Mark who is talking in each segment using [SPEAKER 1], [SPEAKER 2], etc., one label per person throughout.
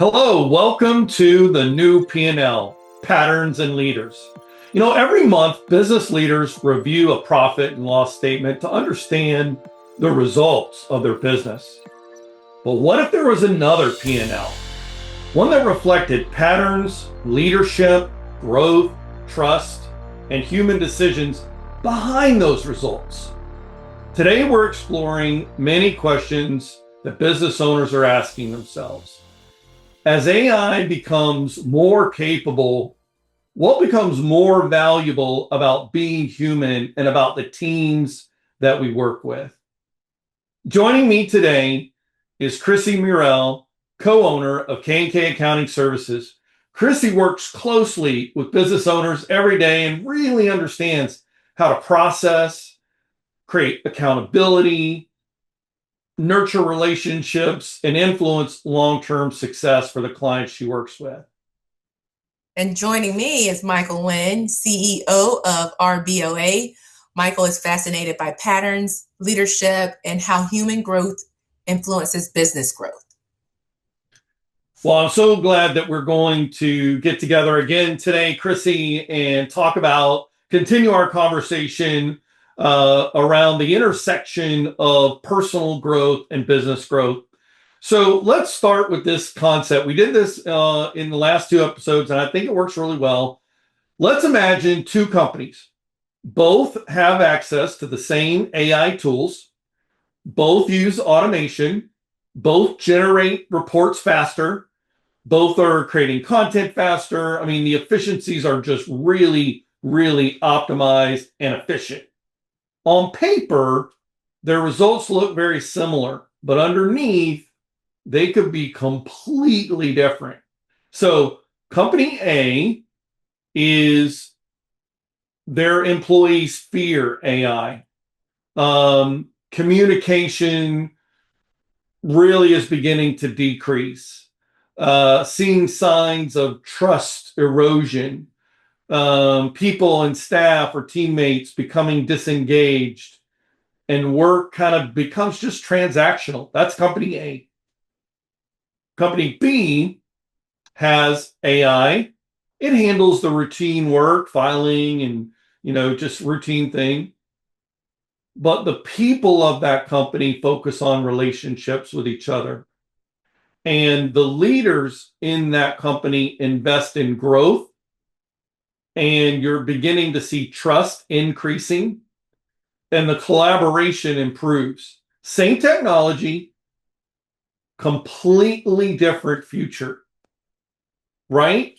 [SPEAKER 1] Hello, welcome to the new P&L, Patterns and Leaders. Every month, business leaders review a profit and loss statement to understand the results of their business. But what if there was another P&L? One that reflected patterns, leadership, growth, trust, and human decisions behind those results. Today, we're exploring many questions that business owners are asking themselves. As AI becomes more capable, what becomes more valuable about being human and about the teams that we work with? Joining me today is Kryssi Murrell, co-owner of K&K Accounting Services. Kryssi works closely with business owners every day and really understands how to process, create accountability, nurture relationships, and influence long-term success for the clients she works with.
[SPEAKER 2] And joining me is Michael Winn, CEO of RBOA. Michael is fascinated by patterns, leadership, and how human growth influences business growth.
[SPEAKER 1] Well, I'm so glad that we're going to get together again today, Kryssi, and continue our conversation around the intersection of personal growth and business growth. So let's start with this concept. We did this in the last two episodes, and I think it works really well. Let's imagine two companies. Both have access to the same AI tools. Both use automation. Both generate reports faster. Both are creating content faster. I mean, the efficiencies are just really, really optimized and efficient. On paper, their results look very similar, but underneath, they could be completely different. So company A is their employees fear AI. Communication really is beginning to decrease. Seeing signs of trust erosion. People and staff or teammates becoming disengaged, and work kind of becomes just transactional. That's company A. Company B has AI. It handles the routine work, filing, and just routine thing. But the people of that company focus on relationships with each other. And the leaders in that company invest in growth, and you're beginning to see trust increasing, and the collaboration improves. Same technology, completely different future, right?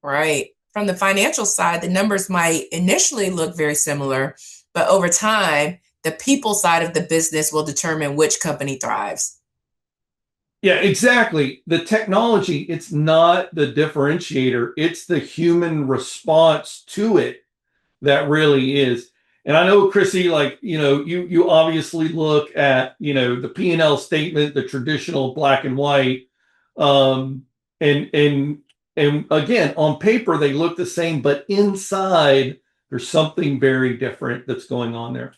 [SPEAKER 2] Right. From the financial side, the numbers might initially look very similar, but over time, the people side of the business will determine which company thrives.
[SPEAKER 1] Yeah, exactly. The technology, it's not the differentiator. It's the human response to it that really is. And I know, Kryssi, you obviously look at, the P&L statement, the traditional black and white. And again, on paper, they look the same, but inside, there's something very different that's going on there.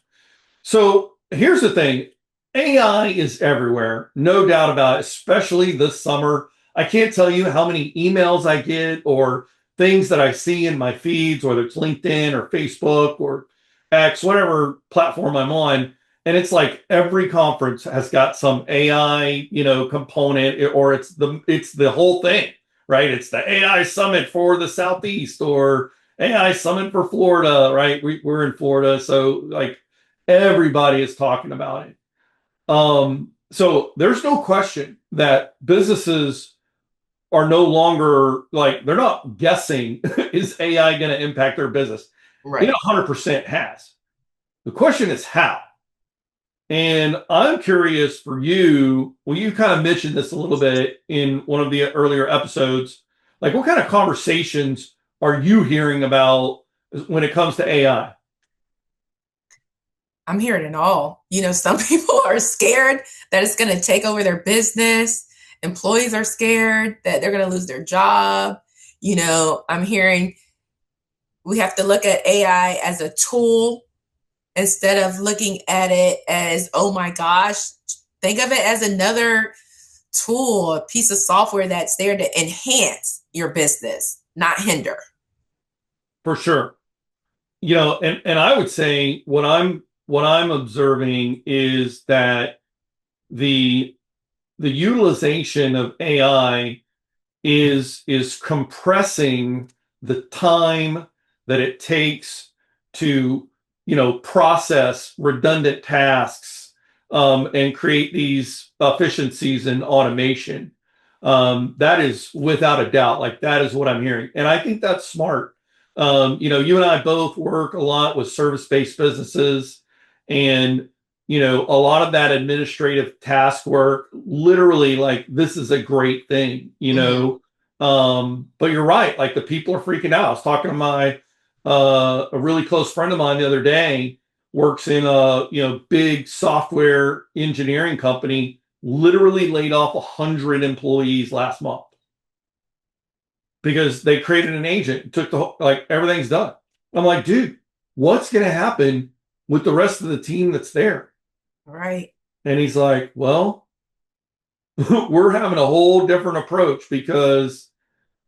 [SPEAKER 1] So here's the thing. AI is everywhere, no doubt about it, especially this summer. I can't tell you how many emails I get or things that I see in my feeds, whether it's LinkedIn or Facebook or X, whatever platform I'm on. And it's like every conference has got some AI, component, or it's the whole thing, right? It's the AI summit for the Southeast or AI summit for Florida, right? We're in Florida. So like everybody is talking about it. So there's no question that businesses are no longer they're not guessing, is AI going to impact their business?
[SPEAKER 2] Right.
[SPEAKER 1] It 100% has. The question is how. And I'm curious for you, well, you kind of mentioned this a little bit in one of the earlier episodes. Like, what kind of conversations are you hearing about when it comes to AI?
[SPEAKER 2] I'm hearing it all. Some people are scared that it's going to take over their business. Employees are scared that they're going to lose their job. I'm hearing we have to look at AI as a tool instead of looking at it as, oh my gosh, think of it as another tool, a piece of software that's there to enhance your business, not hinder.
[SPEAKER 1] For sure. And I would say what I'm observing is that the the utilization of AI is compressing the time that it takes to process redundant tasks, and create these efficiencies and automation. That is without a doubt, like that is what I'm hearing, and I think that's smart. You and I both work a lot with service-based businesses, and a lot of that administrative task work, literally, like, this is a great thing. But you're right, like, the people are freaking out. I was talking to my a really close friend of mine the other day, works in a big software engineering company, literally laid off 100 employees last month because they created an agent, took like, everything's done. I'm like, dude, what's going to happen with the rest of the team that's there?
[SPEAKER 2] Right.
[SPEAKER 1] And he's like, well, we're having a whole different approach, because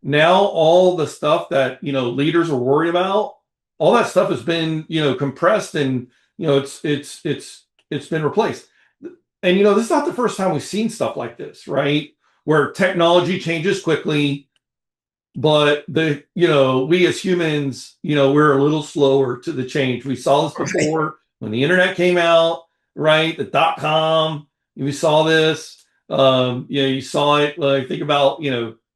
[SPEAKER 1] now all the stuff that leaders are worried about, all that stuff has been compressed, and it's been replaced. And this is not the first time we've seen stuff like this, right? Where technology changes quickly, but we as humans, we're a little slower to the change. We saw this before when the internet came out, right? The .com, we saw this. You saw it. Like, think about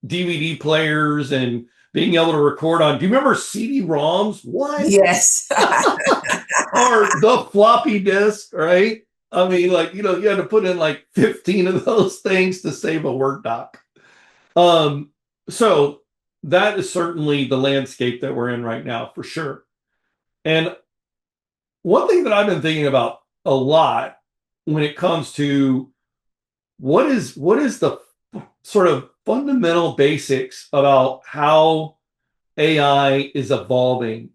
[SPEAKER 1] DVD players and being able to record on. Do you remember CD-ROMs? What?
[SPEAKER 2] Yes.
[SPEAKER 1] Or the floppy disk, right? I mean, like, you had to put in like 15 of those things to save a Word doc. So that is certainly the landscape that we're in right now, for sure. And one thing that I've been thinking about a lot when it comes to what is the sort of fundamental basics about how AI is evolving,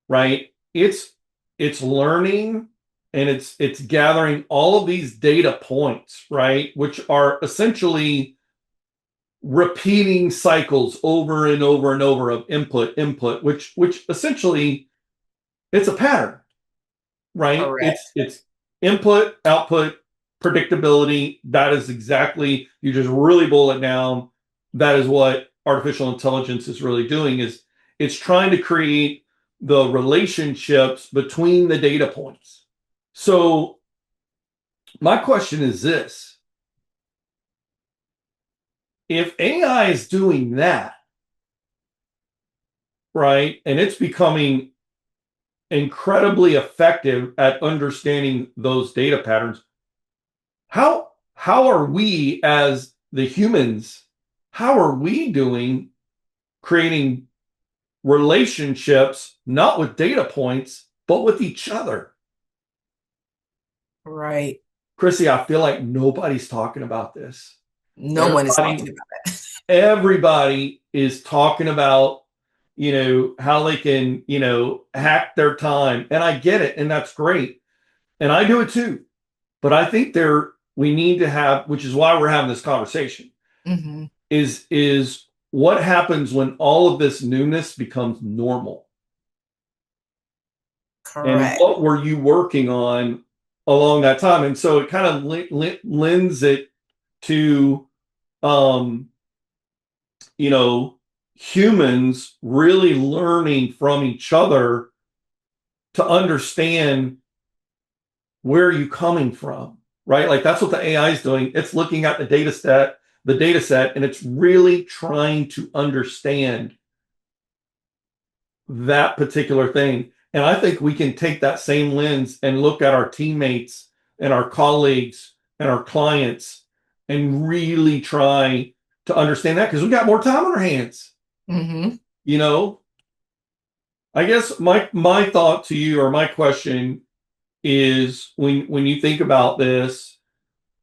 [SPEAKER 1] right? It's learning, and it's gathering all of these data points, right? Which are essentially repeating cycles over and over and over of input, which essentially, it's a pattern, right?
[SPEAKER 2] Correct.
[SPEAKER 1] It's input, output, predictability. That is exactly, you just really boil it down. That is what artificial intelligence is really doing, is it's trying to create the relationships between the data points. So my question is this: if AI is doing that, right, and it's becoming incredibly effective at understanding those data patterns, how are we, as the humans, how are we doing creating relationships, not with data points, but with each other?
[SPEAKER 2] Right.
[SPEAKER 1] Kryssi, I feel like nobody's talking about this.
[SPEAKER 2] No one is talking about that.
[SPEAKER 1] Everybody is talking about, how they can, hack their time. And I get it. And that's great. And I do it too. But I think we need to have, which is why we're having this conversation,
[SPEAKER 2] Mm-hmm.
[SPEAKER 1] is what happens when all of this newness becomes normal? And
[SPEAKER 2] Correct.
[SPEAKER 1] what were you working on along that time? And so it kind of lends it to, humans really learning from each other to understand where are you coming from, right? Like, that's what the AI is doing. It's looking at the data set, and it's really trying to understand that particular thing. And I think we can take that same lens and look at our teammates and our colleagues and our clients and really try to understand that, because we've got more time on our hands.
[SPEAKER 2] Mm-hmm.
[SPEAKER 1] I guess my thought to you, or my question, is, when you think about this,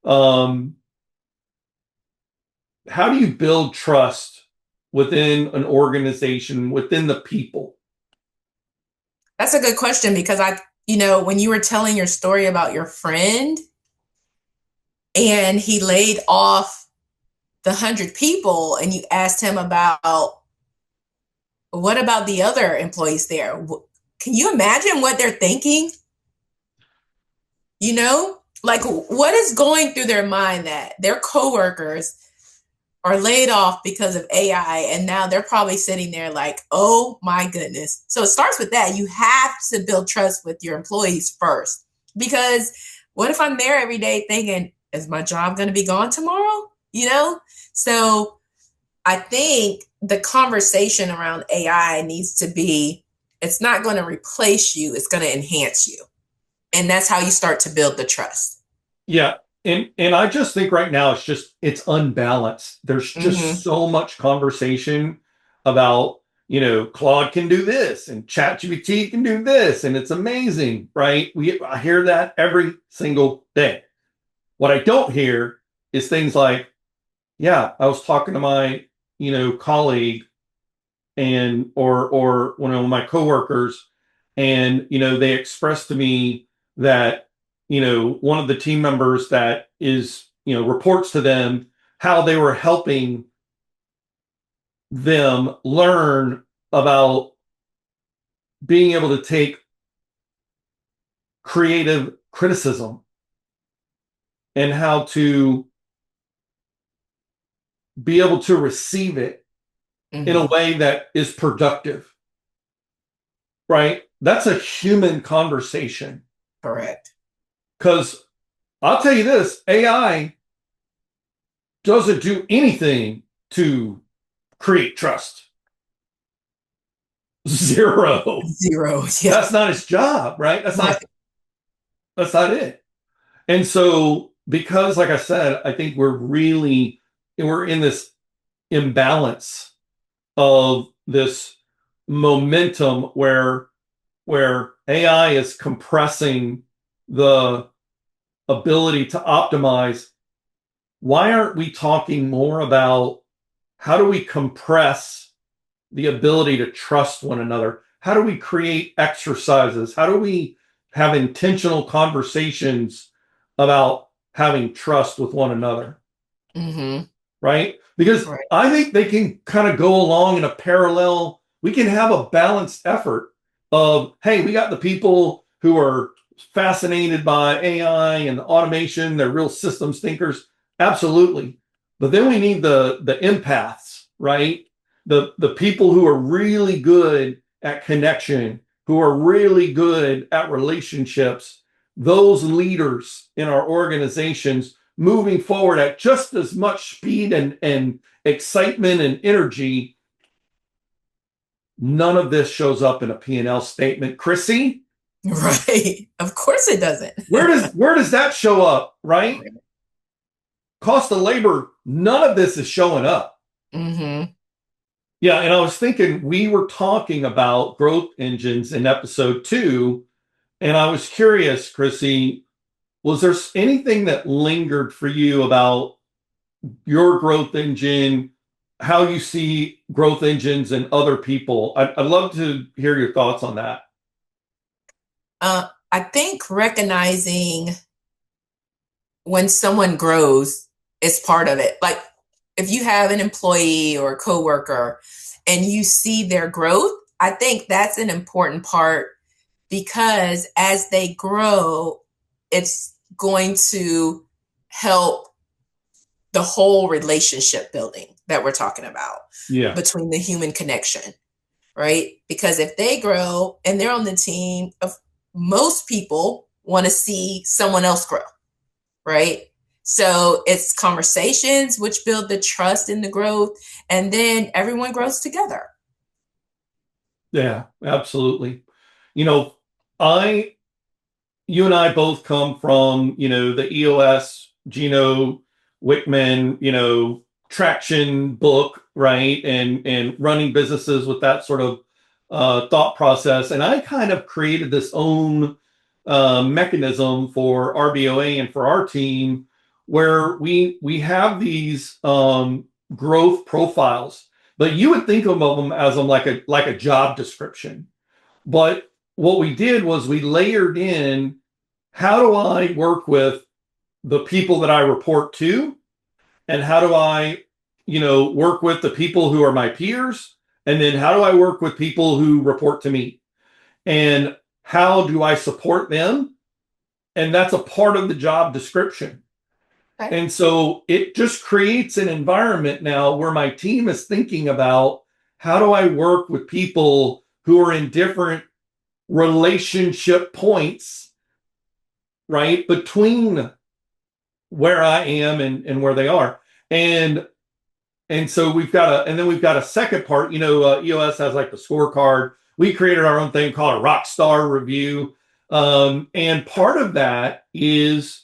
[SPEAKER 1] how do you build trust within an organization, within the people?
[SPEAKER 2] That's a good question, because when you were telling your story about your friend and he laid off the 100 people and you asked him about what about the other employees there? Can you imagine what they're thinking? You know, like what is going through their mind that their coworkers are laid off because of AI and now they're probably sitting there like, oh my goodness. So it starts with that. You have to build trust with your employees first, because what if I'm there every day thinking, is my job going to be gone tomorrow? You know? So I think the conversation around AI needs to be, it's not going to replace you, it's going to enhance you. And that's how you start to build the trust.
[SPEAKER 1] Yeah. And I just think right now it's unbalanced. There's just
[SPEAKER 2] Mm-hmm.
[SPEAKER 1] so much conversation about, Claude can do this and ChatGPT can do this, and it's amazing, right? I hear that every single day. What I don't hear is things like, yeah, I was talking to my, colleague and or one of my coworkers, and they expressed to me that one of the team members that is reports to them, how they were helping them learn about being able to take creative criticism and how to be able to receive it in a
[SPEAKER 2] Mm-hmm.
[SPEAKER 1] way that is productive, right? That's a human conversation.
[SPEAKER 2] Correct.
[SPEAKER 1] Because I'll tell you this, AI doesn't do anything to create trust. Zero.
[SPEAKER 2] Zero. Yeah.
[SPEAKER 1] That's not its job, right?
[SPEAKER 2] Right.
[SPEAKER 1] That's not it. And so, because like I said, I think we're in this imbalance of this momentum where AI is compressing the ability to optimize. Why aren't we talking more about how do we compress the ability to trust one another? How do we create exercises? How do we have intentional conversations about having trust with one another?
[SPEAKER 2] Mm-hmm.
[SPEAKER 1] Right? Because
[SPEAKER 2] Right.
[SPEAKER 1] I think they can kind of go along in a parallel. We can have a balanced effort of, hey, we got the people who are fascinated by AI and automation, they're real systems thinkers. Absolutely. But then we need the empaths, right? The people who are really good at connection, who are really good at relationships, those leaders in our organizations moving forward at just as much speed and excitement and energy. None of this shows up in a P&L statement. Kryssi,
[SPEAKER 2] Right. Of course it doesn't.
[SPEAKER 1] where does that show up, right?
[SPEAKER 2] Right.
[SPEAKER 1] Cost of labor, none of this is showing up.
[SPEAKER 2] Mm-hmm.
[SPEAKER 1] Yeah, and I was thinking we were talking about growth engines in episode 2, and I was curious, Kryssi, was there anything that lingered for you about your growth engine, how you see growth engines and other people? I'd love to hear your thoughts on that.
[SPEAKER 2] I think recognizing when someone grows is part of it. Like if you have an employee or a coworker and you see their growth, I think that's an important part, because as they grow, it's going to help the whole relationship building that we're talking about
[SPEAKER 1] Yeah.
[SPEAKER 2] between the human connection, right? Because if they grow and they're on the team, of most people want to see someone else grow, right? So it's conversations which build the trust in the growth, and then everyone grows together.
[SPEAKER 1] Yeah, absolutely. You know, I you and I both come from, the EOS, Gino Wickman, traction book, right? And running businesses with that sort of thought process. And I kind of created this own mechanism for RBOA and for our team where we have these growth profiles, but you would think of them as like a job description. But what we did was we layered in, how do I work with the people that I report to? And how do I work with the people who are my peers? And then how do I work with people who report to me? And how do I support them? And that's a part of the job description.
[SPEAKER 2] Okay.
[SPEAKER 1] And so it just creates an environment now where my team is thinking about how do I work with people who are in different relationship points, right, between where I am and where they are. And so we've got a second part, EOS has like the scorecard. We created our own thing called a rock star review. And part of that is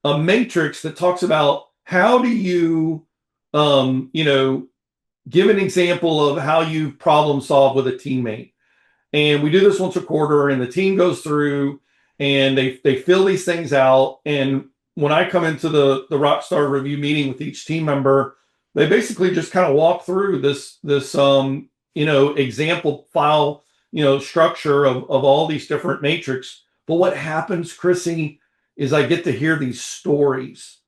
[SPEAKER 1] a matrix that talks about how do you, give an example of how you problem solve with a teammate. And we do this once a quarter, and the team goes through and they fill these things out. And when I come into the Rockstar review meeting with each team member, they basically just kind of walk through this example file, structure of all these different matrix. But what happens, Kryssi, is I get to hear these stories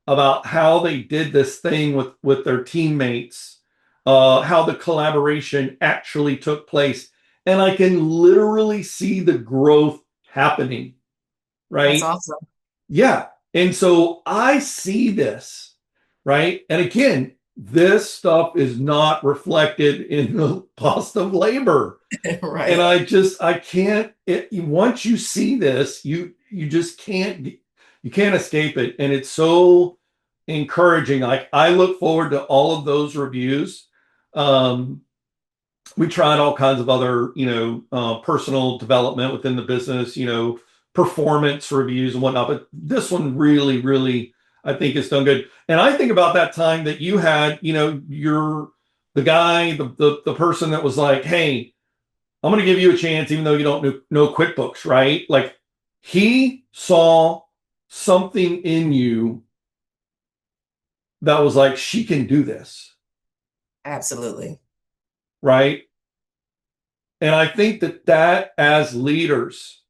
[SPEAKER 1] about how they did this thing with their teammates, how the collaboration actually took place, and I can literally see the growth happening,
[SPEAKER 2] That's
[SPEAKER 1] right?
[SPEAKER 2] awesome.
[SPEAKER 1] Yeah. And so I see this, right? And again, this stuff is not reflected in the cost of labor. And
[SPEAKER 2] Right.
[SPEAKER 1] I can't, once you see this, you just you can't escape it. And it's so encouraging. Like I look forward to all of those reviews. Um, we tried all kinds of other, personal development within the business, performance reviews and whatnot. But this one really, really, I think it's done good. And I think about that time that you had, you're the guy, the person that was like, hey, I'm going to give you a chance, even though you don't know QuickBooks, right? Like he saw something in you that was like, she can do this,
[SPEAKER 2] Absolutely.
[SPEAKER 1] right? And I think that as leaders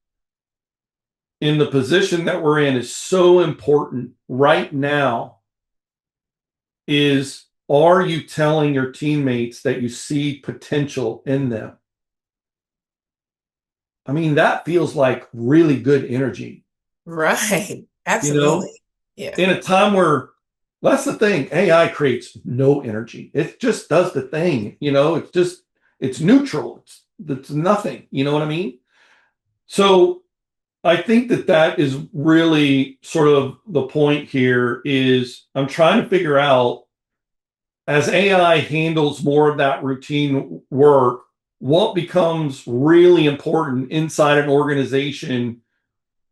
[SPEAKER 1] in the position that we're in is so important right now is, are you telling your teammates that you see potential in them? I mean, that feels like really good energy,
[SPEAKER 2] Right.
[SPEAKER 1] you know,
[SPEAKER 2] Absolutely. Yeah.
[SPEAKER 1] in a time where that's the thing. AI creates no energy. It just does the thing, it's neutral. It's nothing. You know what I mean? So I think that is really sort of the point here is I'm trying to figure out as AI handles more of that routine work, what becomes really important inside an organization.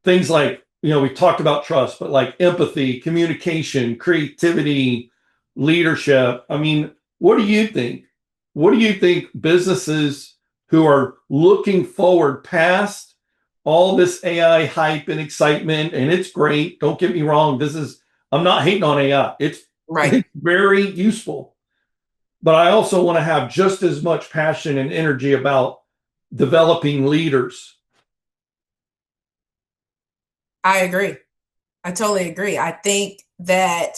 [SPEAKER 1] Things like, we talked about trust, but like empathy, communication, creativity, leadership. I mean, what do you think? What do you think businesses who are looking forward past all this AI hype and excitement, and it's great. Don't get me wrong. I'm not hating on AI.
[SPEAKER 2] Right.
[SPEAKER 1] It's very useful, but I also want to have just as much passion and energy about developing leaders.
[SPEAKER 2] I agree. I totally agree. I think that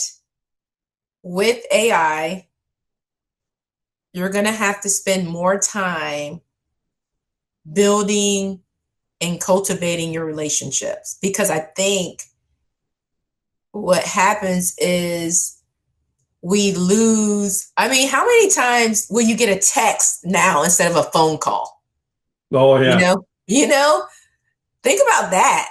[SPEAKER 2] with AI, you're going to have to spend more time building and cultivating your relationships because I think what happens is we lose. I mean, how many times will you get a text now instead of a phone call?
[SPEAKER 1] Oh
[SPEAKER 2] You
[SPEAKER 1] yeah.
[SPEAKER 2] know, think about that.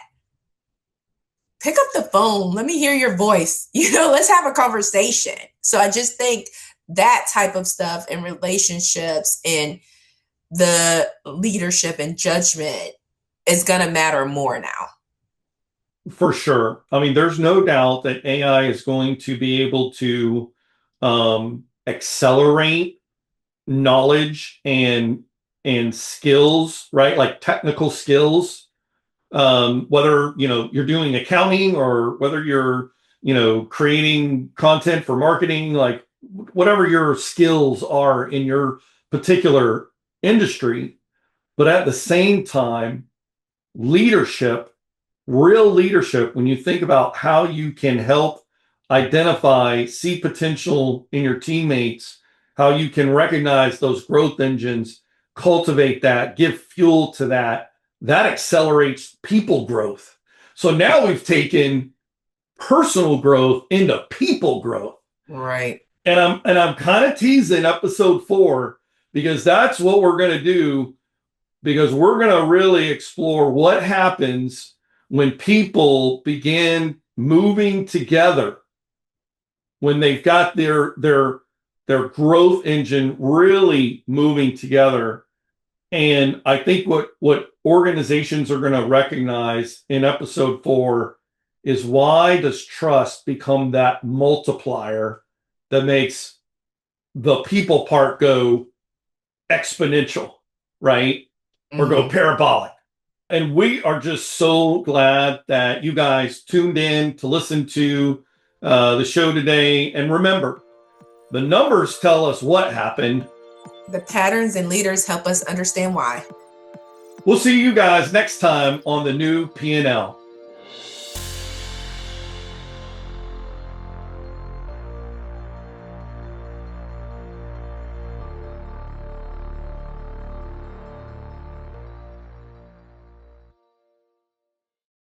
[SPEAKER 2] Pick up the phone. Let me hear your voice. Let's have a conversation. So I just think that type of stuff and relationships and the leadership and judgment is going to matter more now.
[SPEAKER 1] For sure. I mean, there's no doubt that AI is going to be able to accelerate knowledge and skills, right? Like technical skills. Whether you're doing accounting or whether you're creating content for marketing, like whatever your skills are in your particular industry. But at the same time, leadership, real leadership, when you think about how you can help identify, see potential in your teammates, how you can recognize those growth engines, cultivate that, give fuel to that. That accelerates people growth. So now we've taken personal growth into people growth.
[SPEAKER 2] Right.
[SPEAKER 1] And I'm kind of teasing episode 4 because that's what we're going to do, because we're going to really explore what happens when people begin moving together, when they've got their growth engine really moving together. And I think what organizations are going to recognize in episode 4 is, why does trust become that multiplier that makes the people part go exponential, right? Or go parabolic. And we are just so glad that you guys tuned in to listen to the show today. And remember, the numbers tell us what happened.
[SPEAKER 2] The patterns and leaders help us understand why.
[SPEAKER 1] We'll see you guys next time on the new P&L.